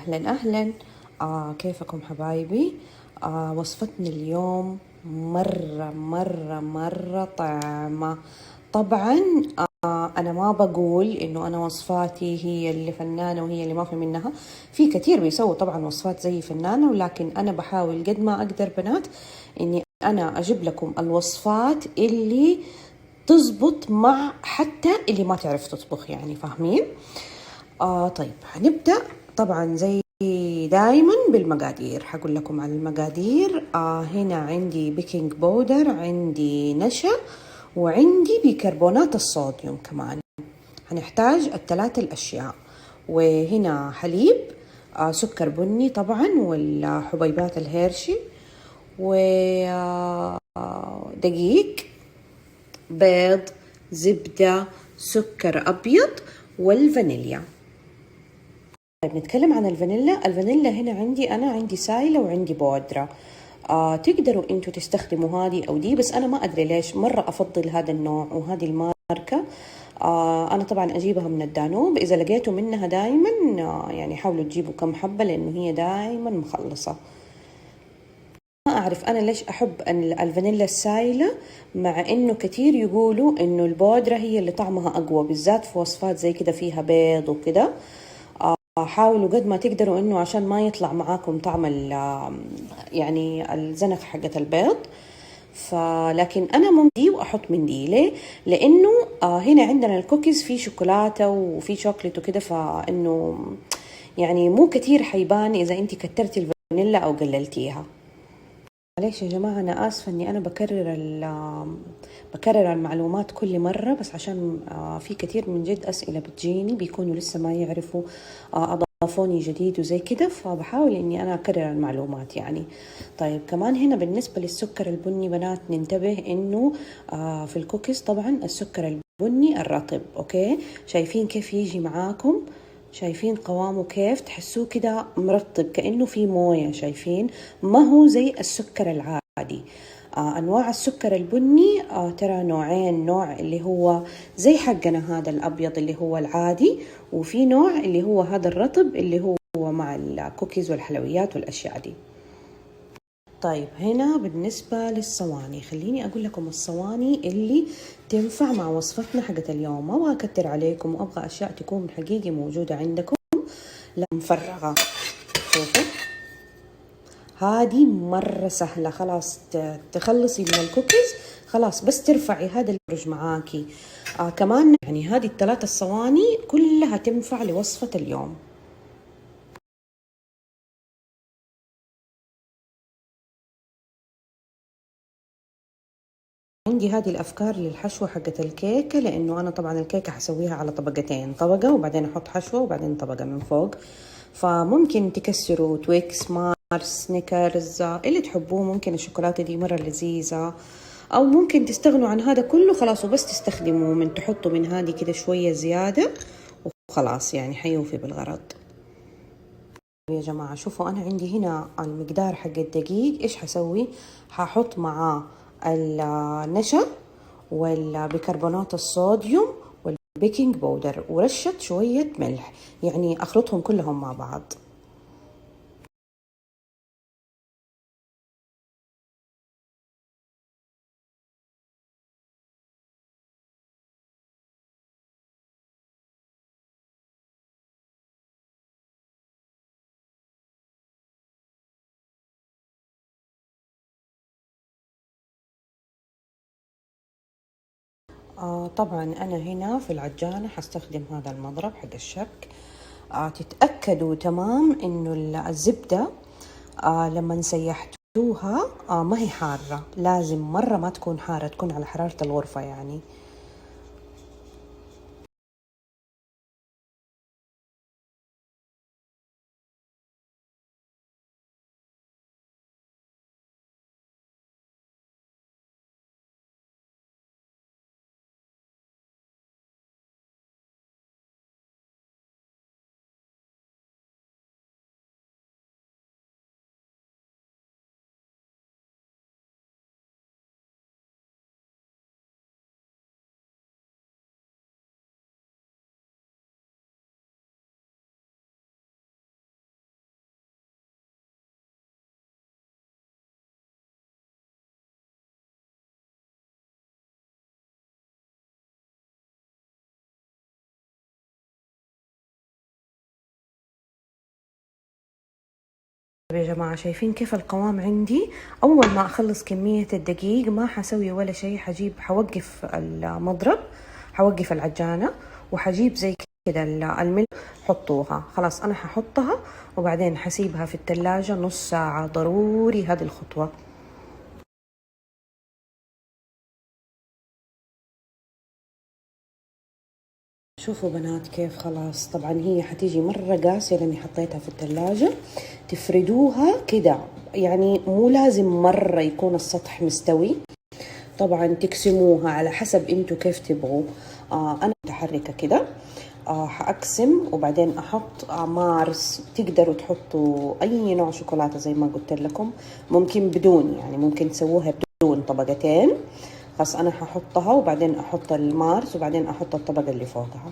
أهلا أهلا. كيفكم حبايبي؟ وصفتنا اليوم مرة طعمة. طبعا أنا ما بقول إنه أنا وصفاتي هي اللي فنانة وهي اللي ما في منها. في كتير بيسووا طبعا وصفات زي فنانة، ولكن أنا بحاول قد ما أقدر بنات إني أنا أجيب لكم الوصفات اللي تزبط مع حتى اللي ما تعرف تطبخ، يعني فاهمين؟ طيب هنبدأ. طبعا زي دايما بالمقادير، حقول لكم على المقادير. هنا عندي بيكنج بودر، عندي نشا، وعندي بيكربونات الصوديوم كمان. هنحتاج الثلاثة الأشياء. وهنا حليب، سكر بني طبعا، والحبيبات الهيرشي، ودقيق، بيض، زبدة، سكر أبيض، والفانيليا. طيب نتكلم عن الفانيلا. الفانيلا هنا أنا عندي سايلة وعندي بودرة. تقدروا انتوا تستخدموا هذه او دي، بس انا ما ادري ليش مرة افضل هذا النوع وهذه الماركة. انا طبعا اجيبها من الدانوب. اذا لقيتوا منها دايما يعني حاولوا تجيبوا كم حبة، لانه هي دايما مخلصة. ما أعرف أنا ليش أحب الفانيلا السايلة، مع إنه كتير يقولوا إنه البودرة هي اللي طعمها أقوى، بالذات في وصفات زي كده فيها بيض وكده. حاولوا قد ما تقدروا إنه عشان ما يطلع معاكم طعم يعني الزنخ حقة البيض. لكن أنا ممكن دي وأحط من دي. ليه؟ لأنه هنا عندنا الكوكيز فيه شوكولاتة وفيه شوكليت وكده، فإنه يعني مو كتير حيبان إذا أنت كترتي الفانيلا أو قللتيها. معليش يا جماعة، أنا آسفة إني أنا بكرر المعلومات كل مرة، بس عشان في كتير من جد أسئلة بتجيني بيكونوا لسه ما يعرفوا، أضافوني جديد وزي كده، فبحاول إني أنا أكرر المعلومات يعني. طيب كمان هنا بالنسبة للسكر البني بنات ننتبه إنه في الكوكيز طبعا السكر البني الرطب. أوكي، شايفين كيف يجي معاكم؟ شايفين قوامه كيف؟ تحسوه كده مرطب كأنه في موية. شايفين؟ ما هو زي السكر العادي. أنواع السكر البني ترى نوعين، نوع اللي هو زي حقنا هذا الأبيض اللي هو العادي، وفي نوع اللي هو هذا الرطب اللي هو مع الكوكيز والحلويات والأشياء دي. طيب هنا بالنسبة للصواني، خليني أقول لكم الصواني اللي تنفع مع وصفتنا حقت اليوم. ما أبغى أكتر عليكم وأبغى أشياء تكون حقيقي موجودة عندكم، لا مفرغة. شوفوا هذه مرة سهلة. خلاص تخلصي من الكوكيز، خلاص بس ترفعي هذا اللي يخرج معاكي. كمان يعني هذه الثلاثة الصواني كلها تنفع لوصفة اليوم. عندي هذه الأفكار للحشوة حقت الكيكة، لأنه أنا طبعا الكيكة حسويها على طبقتين، طبقة وبعدين أحط حشوة وبعدين طبقة من فوق. فممكن تكسروا تويكس، مارس، سنيكرز، اللي تحبوه. ممكن الشوكولاتة دي مرة لذيذة، أو ممكن تستغنوا عن هذا كله خلاص وبس تستخدموا من تحطوا من هذه كده شوية زيادة وخلاص، يعني حيوفي بالغرض. يا جماعة شوفوا، أنا عندي هنا المقدار حق الدقيق. إيش حسوي؟ ححط معاه النشا والبيكربونات الصوديوم والبيكنج بودر ورشة شوية ملح، يعني أخلطهم كلهم مع بعض. طبعا أنا هنا في العجانة حستخدم هذا المضرب حق الشك. تتأكدوا تمام إنه الزبدة لما سيحتوها ما هي حارة، لازم مرة ما تكون حارة، تكون على حرارة الغرفة يعني. يا جماعة شايفين كيف القوام عندي؟ أول ما أخلص كمية الدقيق ما حسوي ولا شيء، حوقف المضرب، حوقف العجانة، وحجيب زي كده الملح حطوها. خلاص أنا ححطها وبعدين حسيبها في التلاجة نص ساعة، ضروري هذه الخطوة. شوفوا بنات كيف خلاص، طبعا هي حتيجي مرة قاسية لاني حطيتها في الثلاجة. تفردوها كده، يعني مو لازم مرة يكون السطح مستوي، طبعا تقسموها على حسب انتوا كيف تبغوا. انا متحركة كده. حأقسم وبعدين احط مارس. تقدروا تحطوا اي نوع شوكولاتة زي ما قلت لكم، ممكن بدون، يعني ممكن تسووها بدون طبقتين. خلاص انا ححطها وبعدين احط المارس وبعدين احط الطبقة اللي فوقها.